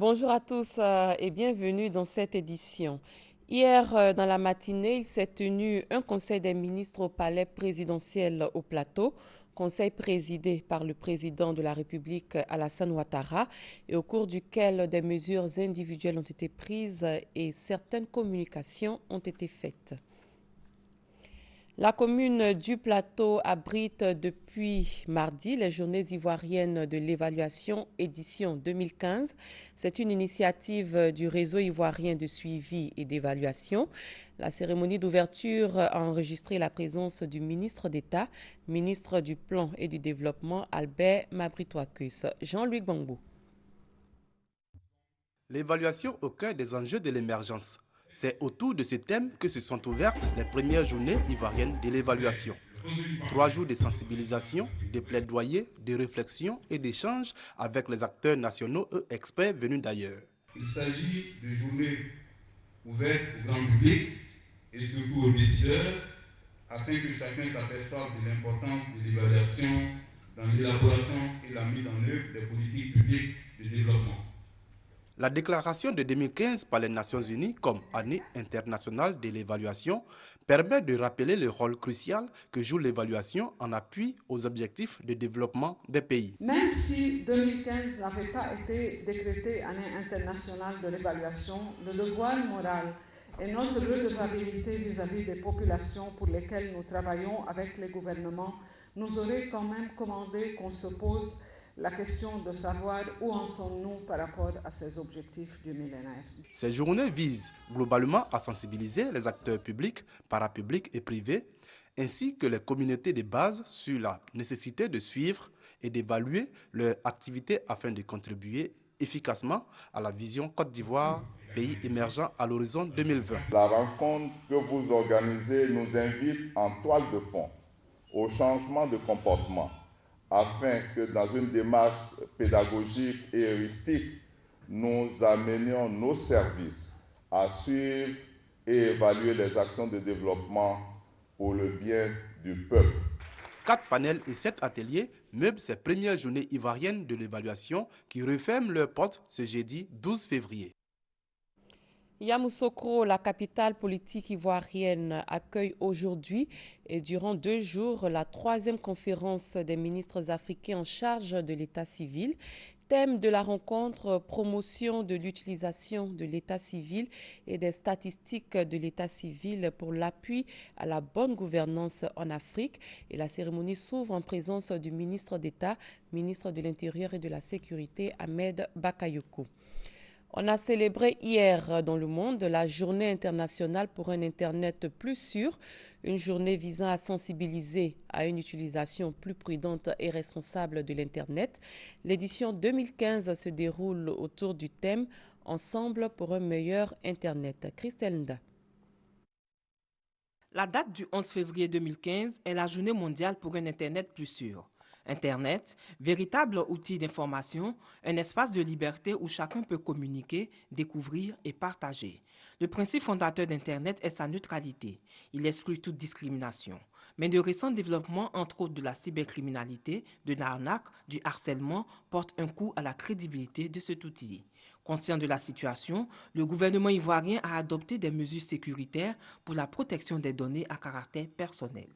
Bonjour à tous et bienvenue dans cette édition. Hier, dans la matinée, il s'est tenu un conseil des ministres au palais présidentiel au Plateau, conseil présidé par le président de la République Alassane Ouattara et au cours duquel des mesures individuelles ont été prises et certaines communications ont été faites. La commune du Plateau abrite depuis mardi les Journées ivoiriennes de l'évaluation édition 2015. C'est une initiative du réseau ivoirien de suivi et d'évaluation. La cérémonie d'ouverture a enregistré la présence du ministre d'État, ministre du Plan et du Développement, Albert Mabritoacus. Jean-Luc Gbangbo. L'évaluation au cœur des enjeux de l'émergence. C'est autour de ce thème que se sont ouvertes les premières journées ivoiriennes de l'évaluation. 3 jours de sensibilisation, de plaidoyer, de réflexion et d'échanges avec les acteurs nationaux et experts venus d'ailleurs. Il s'agit de journées ouvertes au grand public et surtout aux décideurs afin que chacun s'aperçoive de l'importance de l'évaluation dans l'élaboration et la mise en œuvre des politiques publiques de développement. La déclaration de 2015 par les Nations Unies comme année internationale de l'évaluation permet de rappeler le rôle crucial que joue l'évaluation en appui aux objectifs de développement des pays. Même si 2015 n'avait pas été décrétée année internationale de l'évaluation, le devoir moral et notre redevabilité vis-à-vis des populations pour lesquelles nous travaillons avec les gouvernements nous auraient quand même commandé qu'on se pose la question de savoir où en sommes-nous par rapport à ces objectifs du millénaire. Ces journées visent globalement à sensibiliser les acteurs publics, parapublics et privés, ainsi que les communautés de base sur la nécessité de suivre et d'évaluer leur activité afin de contribuer efficacement à la vision Côte d'Ivoire, pays émergent à l'horizon 2020. La rencontre que vous organisez nous invite en toile de fond au changement de comportement, afin que dans une démarche pédagogique et heuristique, nous amenions nos services à suivre et évaluer les actions de développement pour le bien du peuple. 4 panels et 7 ateliers meublent ces premières journées ivoiriennes de l'évaluation qui referment leurs portes ce jeudi 12 février. Yamoussoukro, la capitale politique ivoirienne, accueille aujourd'hui et durant 2 jours la 3e conférence des ministres africains en charge de l'état civil. Thème de la rencontre, promotion de l'utilisation de l'état civil et des statistiques de l'état civil pour l'appui à la bonne gouvernance en Afrique. Et la cérémonie s'ouvre en présence du ministre d'État, ministre de l'Intérieur et de la Sécurité, Ahmed Bakayoko. On a célébré hier dans le monde la Journée internationale pour un Internet plus sûr, une journée visant à sensibiliser à une utilisation plus prudente et responsable de l'Internet. L'édition 2015 se déroule autour du thème « Ensemble pour un meilleur Internet ». Christelle Nda. La date du 11 février 2015 est la Journée mondiale pour un Internet plus sûr. Internet, véritable outil d'information, un espace de liberté où chacun peut communiquer, découvrir et partager. Le principe fondateur d'Internet est sa neutralité. Il exclut toute discrimination. Mais de récents développements, entre autres de la cybercriminalité, de l'arnaque, du harcèlement, portent un coup à la crédibilité de cet outil. Conscient de la situation, le gouvernement ivoirien a adopté des mesures sécuritaires pour la protection des données à caractère personnel.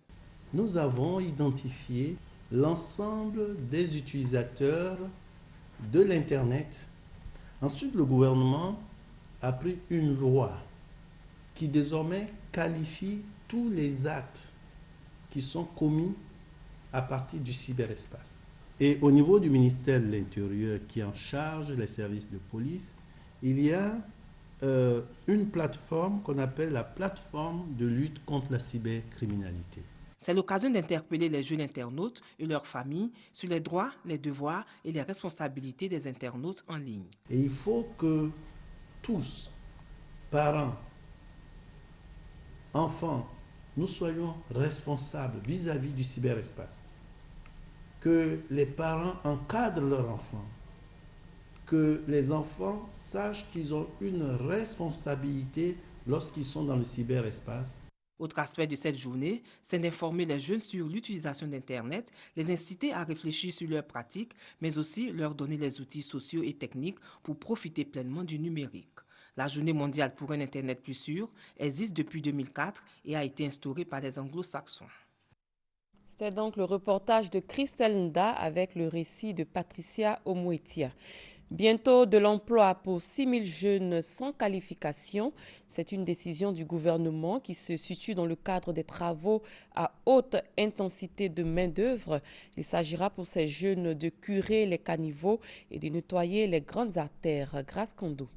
Nous avons identifié l'ensemble des utilisateurs de l'Internet. Ensuite, le gouvernement a pris une loi qui désormais qualifie tous les actes qui sont commis à partir du cyberespace. Et au niveau du ministère de l'Intérieur qui en charge les services de police, il y a une plateforme qu'on appelle la plateforme de lutte contre la cybercriminalité. C'est l'occasion d'interpeller les jeunes internautes et leurs familles sur les droits, les devoirs et les responsabilités des internautes en ligne. Et il faut que tous, parents, enfants, nous soyons responsables vis-à-vis du cyberespace. Que les parents encadrent leurs enfants. Que les enfants sachent qu'ils ont une responsabilité lorsqu'ils sont dans le cyberespace. Autre aspect de cette journée, c'est d'informer les jeunes sur l'utilisation d'Internet, les inciter à réfléchir sur leurs pratiques, mais aussi leur donner les outils sociaux et techniques pour profiter pleinement du numérique. La Journée mondiale pour un Internet plus sûr existe depuis 2004 et a été instaurée par les Anglo-Saxons. C'était donc le reportage de Christelle Nda avec le récit de Patricia Omouetia. Bientôt de l'emploi pour 6 000 jeunes sans qualification. C'est une décision du gouvernement qui se situe dans le cadre des travaux à haute intensité de main-d'œuvre. Il s'agira pour ces jeunes de curer les caniveaux et de nettoyer les grandes artères. Grâce Kondo.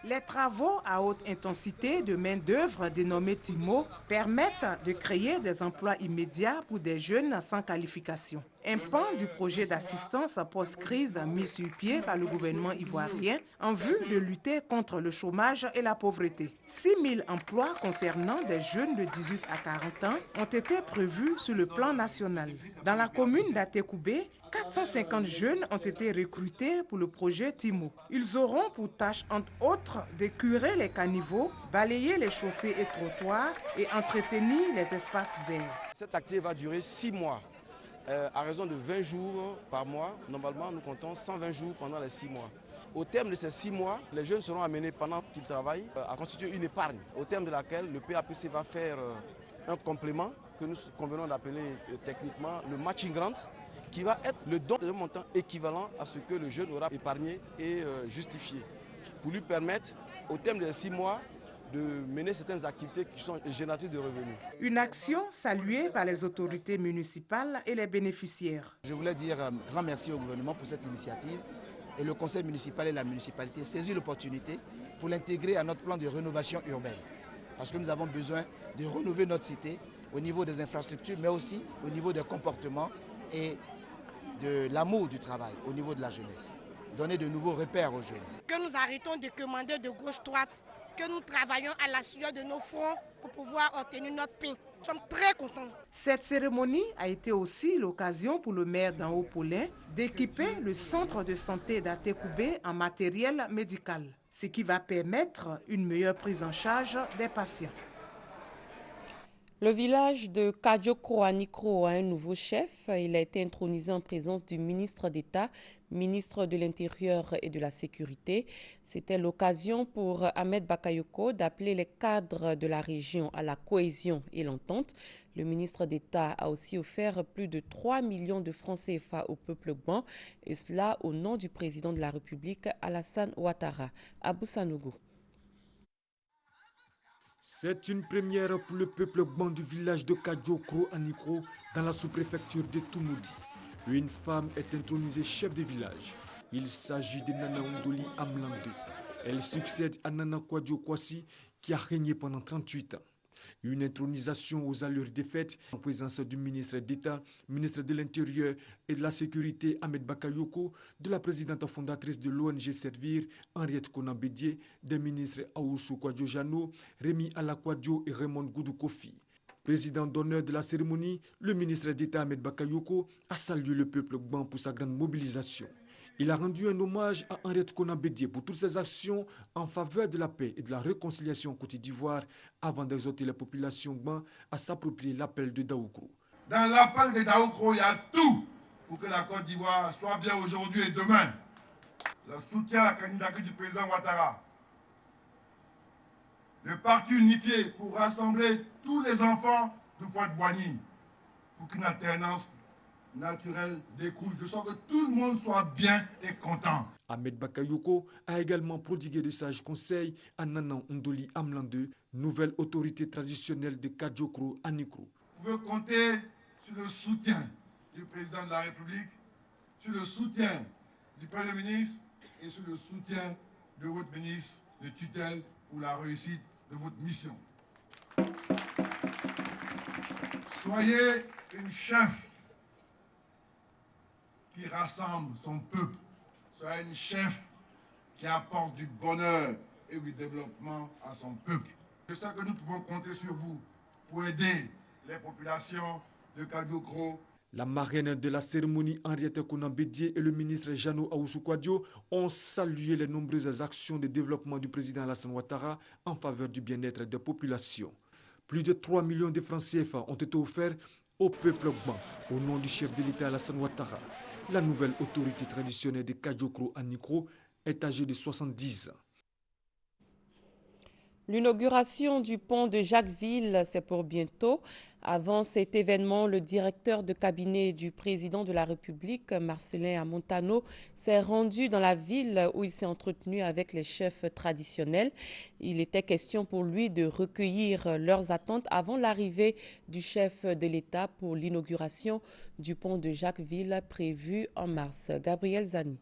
Les travaux à haute intensité de main-d'œuvre dénommés TIMO permettent de créer des emplois immédiats pour des jeunes sans qualification. Un pan du projet d'assistance post-crise mis sur pied par le gouvernement ivoirien en vue de lutter contre le chômage et la pauvreté. 6 000 emplois concernant des jeunes de 18 à 40 ans ont été prévus sur le plan national. Dans la commune d'Atekoubé, 450 jeunes ont été recrutés pour le projet TIMO. Ils auront pour tâche, entre autres, de curer les caniveaux, balayer les chaussées et trottoirs et entretenir les espaces verts. Cette activité va durer 6 mois. À raison de 20 jours par mois, normalement nous comptons 120 jours pendant les 6 mois. Au terme de ces 6 mois, les jeunes seront amenés pendant qu'ils travaillent à constituer une épargne, au terme de laquelle le PAPC va faire un complément que nous convenons d'appeler techniquement le matching grant, qui va être le don d'un montant équivalent à ce que le jeune aura épargné et justifié, pour lui permettre, au terme des 6 mois, de mener certaines activités qui sont génératrices de revenus. Une action saluée par les autorités municipales et les bénéficiaires. Je voulais dire un grand merci au gouvernement pour cette initiative et le conseil municipal et la municipalité saisissent l'opportunité pour l'intégrer à notre plan de rénovation urbaine. Parce que nous avons besoin de rénover notre cité au niveau des infrastructures, mais aussi au niveau des comportements et de l'amour du travail, au niveau de la jeunesse. Donner de nouveaux repères aux jeunes. Que nous arrêtons de commander de gauche-droite, que nous travaillons à la sueur de nos fronts pour pouvoir obtenir notre pain. Nous sommes très contents. Cette cérémonie a été aussi l'occasion pour le maire d'en Haut-Paulin d'équiper le centre de santé d'Atekoubé en matériel médical, ce qui va permettre une meilleure prise en charge des patients. Le village de Kadiokro-Anikro a un nouveau chef. Il a été intronisé en présence du ministre d'État, ministre de l'Intérieur et de la Sécurité. C'était l'occasion pour Ahmed Bakayoko d'appeler les cadres de la région à la cohésion et l'entente. Le ministre d'État a aussi offert plus de 3 millions de francs CFA au peuple gban, et cela au nom du président de la République, Alassane Ouattara. Abou Sanogo. C'est une première pour le peuple gban du village de Kadiokro-Anikro dans la sous-préfecture de Toumoudi. Une femme est intronisée chef de village. Il s'agit de Nana Ndoli Amlandou. Elle succède à Nana Kwadjo Kwasi qui a régné pendant 38 ans. Une intronisation aux allures des fêtes en présence du ministre d'État, ministre de l'Intérieur et de la Sécurité Ahmed Bakayoko, de la présidente fondatrice de l'ONG Servir, Henriette Konambédié, des ministres Aoussou Kwadjo Jano, Rémi Alakwadjo et Raymond Goudou Kofi. Président d'honneur de la cérémonie, le ministre d'État Ahmed Bakayoko a salué le peuple gban pour sa grande mobilisation. Il a rendu un hommage à Henriette Konambédié pour toutes ses actions en faveur de la paix et de la réconciliation en Côte d'Ivoire avant d'exhorter la population gban à s'approprier l'appel de Daoukro. Dans l'appel de Daoukro, il y a tout pour que la Côte d'Ivoire soit bien aujourd'hui et demain. Le soutien à la candidature du président Ouattara. Le parti unifié pour rassembler tous les enfants de Fouad-Boigny pour qu'une alternance naturelle découle, de sorte que tout le monde soit bien et content. Ahmed Bakayoko a également prodigué de sages conseils à Nana Ndoli Amlandou, nouvelle autorité traditionnelle de Kadiokro-Anikro. Vous pouvez compter sur le soutien du président de la République, sur le soutien du Premier ministre et sur le soutien de votre ministre de tutelle pour la réussite de votre mission. Soyez une chef qui rassemble son peuple. Soyez une chef qui apporte du bonheur et du développement à son peuple. Je sais que nous pouvons compter sur vous pour aider les populations de Kadiokro. La marraine de la cérémonie, Henriette Konan-Bédié, et le ministre Jeannot Ahoussou-Kouadio ont salué les nombreuses actions de développement du président Alassane Ouattara en faveur du bien-être des populations. Plus de 3 millions de francs CFA ont été offerts au peuple Gban au nom du chef de l'État Alassane Ouattara. La nouvelle autorité traditionnelle de Kadiokro-Anikro est âgée de 70 ans. L'inauguration du pont de Jacquesville, c'est pour bientôt. Avant cet événement, le directeur de cabinet du président de la République, Marcelin Amontano, s'est rendu dans la ville où il s'est entretenu avec les chefs traditionnels. Il était question pour lui de recueillir leurs attentes avant l'arrivée du chef de l'État pour l'inauguration du pont de Jacquesville prévu en mars. Gabriel Zani.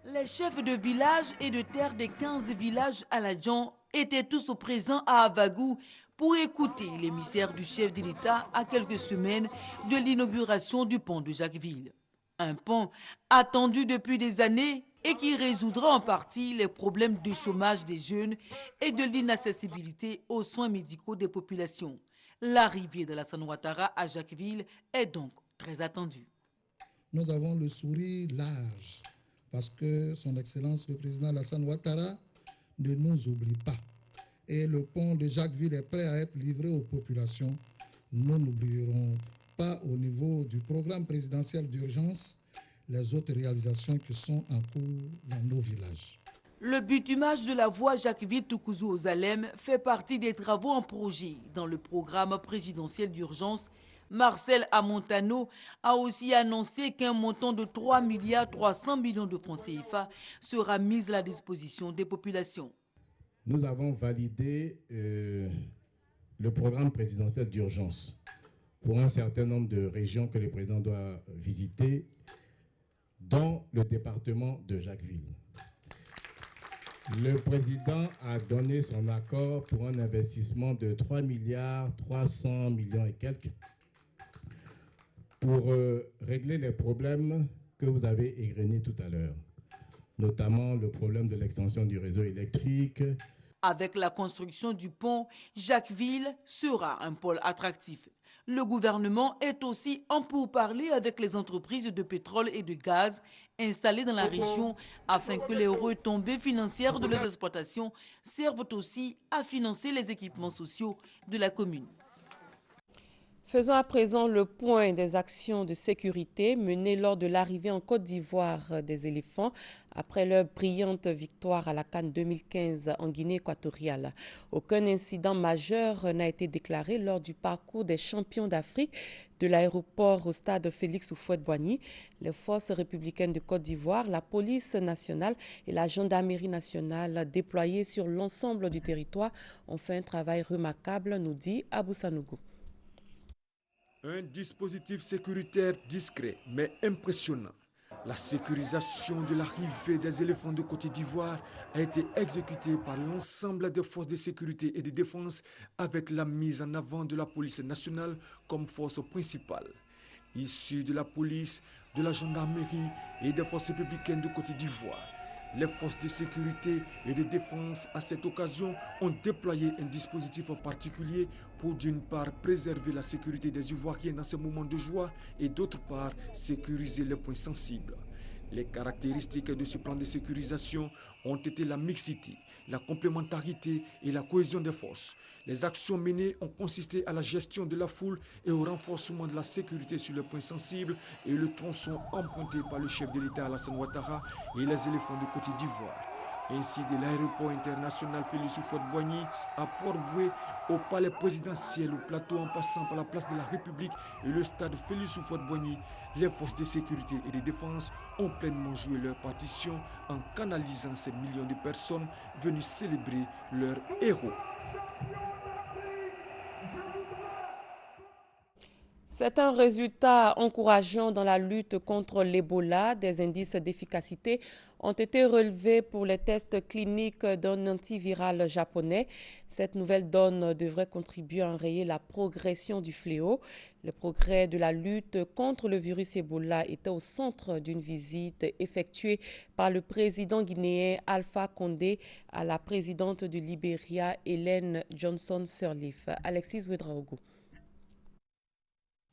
Les chefs de village et de terre des 15 villages aladjans étaient tous présents à Avagou pour écouter l'émissaire du chef de l'État à quelques semaines de l'inauguration du pont de Jacquesville. Un pont attendu depuis des années et qui résoudra en partie les problèmes de chômage des jeunes et de l'inaccessibilité aux soins médicaux des populations. L'arrivée de Alassane Ouattara à Jacquesville est donc très attendue. Nous avons le sourire large, parce que son Excellence le président Alassane Ouattara ne nous oublie pas. Et le pont de Jacquesville est prêt à être livré aux populations. Nous n'oublierons pas au niveau du programme présidentiel d'urgence les autres réalisations qui sont en cours dans nos villages. Le bitumage de la voie Jacquesville-Toukouzou-Ozalem fait partie des travaux en projet dans le programme présidentiel d'urgence. Marcel Amontano a aussi annoncé qu'un montant de 3,3 milliards de francs CFA sera mis à la disposition des populations. Nous avons validé le programme présidentiel d'urgence pour un certain nombre de régions que le président doit visiter, dont le département de Jacquesville. Le président a donné son accord pour un investissement de 3,3 milliards et quelques pour régler les problèmes que vous avez égrenés tout à l'heure, notamment le problème de l'extension du réseau électrique. Avec la construction du pont, Jacquesville sera un pôle attractif. Le gouvernement est aussi en pourparlers avec les entreprises de pétrole et de gaz installées dans la région afin que les retombées financières de leurs exploitations servent aussi à financer les équipements sociaux de la commune. Faisons à présent le point des actions de sécurité menées lors de l'arrivée en Côte d'Ivoire des éléphants après leur brillante victoire à la CAN 2015 en Guinée équatoriale. Aucun incident majeur n'a été déclaré lors du parcours des champions d'Afrique de l'aéroport au stade Félix Houphouët-Boigny. Les forces républicaines de Côte d'Ivoire, la police nationale et la gendarmerie nationale déployées sur l'ensemble du territoire ont fait un travail remarquable, nous dit Abou Sanougou. Un dispositif sécuritaire discret mais impressionnant. La sécurisation de l'arrivée des éléphants de Côte d'Ivoire a été exécutée par l'ensemble des forces de sécurité et de défense avec la mise en avant de la police nationale comme force principale. Issus de la police, de la gendarmerie et des forces républicaines de Côte d'Ivoire, les forces de sécurité et de défense à cette occasion ont déployé un dispositif particulier pour d'une part préserver la sécurité des Ivoiriens dans ces moments de joie et d'autre part sécuriser les points sensibles. Les caractéristiques de ce plan de sécurisation ont été la mixité, la complémentarité et la cohésion des forces. Les actions menées ont consisté à la gestion de la foule et au renforcement de la sécurité sur les points sensibles et le tronçon emprunté par le chef de l'État Alassane Ouattara et les éléphants de Côte d'Ivoire. Ainsi de l'aéroport international Félix Houphouët-Boigny à Port-Boué, au palais présidentiel, au plateau en passant par la place de la République et le stade Félix Houphouët-Boigny, les forces de sécurité et de défense ont pleinement joué leur partition en canalisant ces millions de personnes venues célébrer leur héros. C'est un résultat encourageant dans la lutte contre l'Ebola. Des indices d'efficacité ont été relevés pour les tests cliniques d'un antiviral japonais. Cette nouvelle donne devrait contribuer à enrayer la progression du fléau. Le progrès de la lutte contre le virus Ebola était au centre d'une visite effectuée par le président guinéen Alpha Condé à la présidente du Libéria, Ellen Johnson Sirleaf. Alexis Ouedraogo.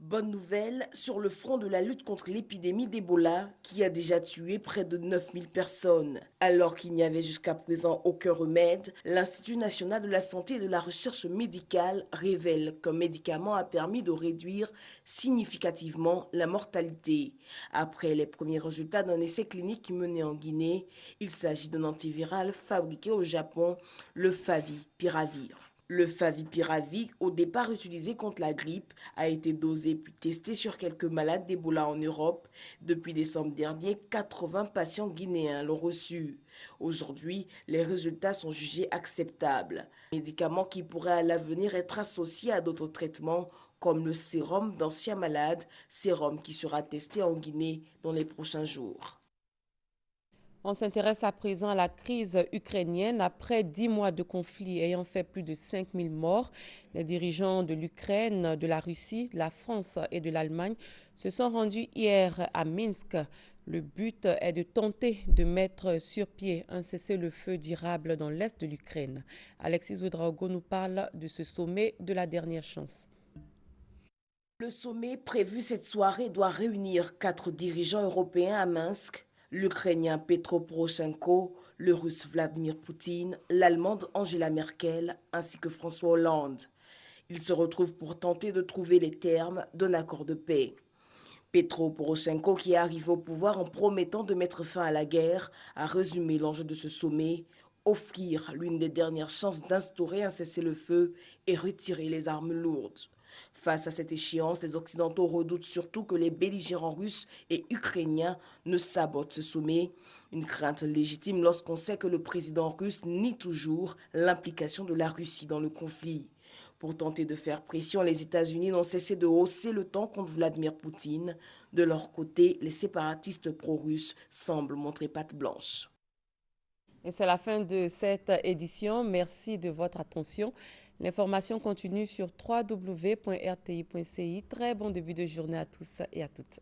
Bonne nouvelle sur le front de la lutte contre l'épidémie d'Ebola qui a déjà tué près de 9000 personnes. Alors qu'il n'y avait jusqu'à présent aucun remède, l'Institut national de la santé et de la recherche médicale révèle qu'un médicament a permis de réduire significativement la mortalité. Après les premiers résultats d'un essai clinique mené en Guinée, il s'agit d'un antiviral fabriqué au Japon, le Favipiravir. Le Favipiravir, au départ utilisé contre la grippe, a été dosé puis testé sur quelques malades d'Ebola en Europe. Depuis décembre dernier, 80 patients guinéens l'ont reçu. Aujourd'hui, les résultats sont jugés acceptables. Un médicament qui pourrait à l'avenir être associé à d'autres traitements, comme le sérum d'anciens malades, sérum qui sera testé en Guinée dans les prochains jours. On s'intéresse à présent à la crise ukrainienne. Après 10 mois de conflit ayant fait plus de 5000 morts, les dirigeants de l'Ukraine, de la Russie, de la France et de l'Allemagne se sont rendus hier à Minsk. Le but est de tenter de mettre sur pied un cessez-le-feu durable dans l'est de l'Ukraine. Alexis Ouedraogo nous parle de ce sommet de la dernière chance. Le sommet prévu cette soirée doit réunir 4 dirigeants européens à Minsk. L'Ukrainien Petro Poroshenko, le Russe Vladimir Poutine, l'Allemande Angela Merkel ainsi que François Hollande. Ils se retrouvent pour tenter de trouver les termes d'un accord de paix. Petro Poroshenko, qui est arrivé au pouvoir en promettant de mettre fin à la guerre, a résumé l'enjeu de ce sommet, offrir l'une des dernières chances d'instaurer un cessez-le-feu et retirer les armes lourdes. Face à cette échéance, les Occidentaux redoutent surtout que les belligérants russes et ukrainiens ne sabotent ce sommet. Une crainte légitime lorsqu'on sait que le président russe nie toujours l'implication de la Russie dans le conflit. Pour tenter de faire pression, les États-Unis n'ont cessé de hausser le ton contre Vladimir Poutine. De leur côté, les séparatistes pro-russes semblent montrer patte blanche. Et c'est la fin de cette édition. Merci de votre attention. L'information continue sur www.rti.ci. Très bon début de journée à tous et à toutes.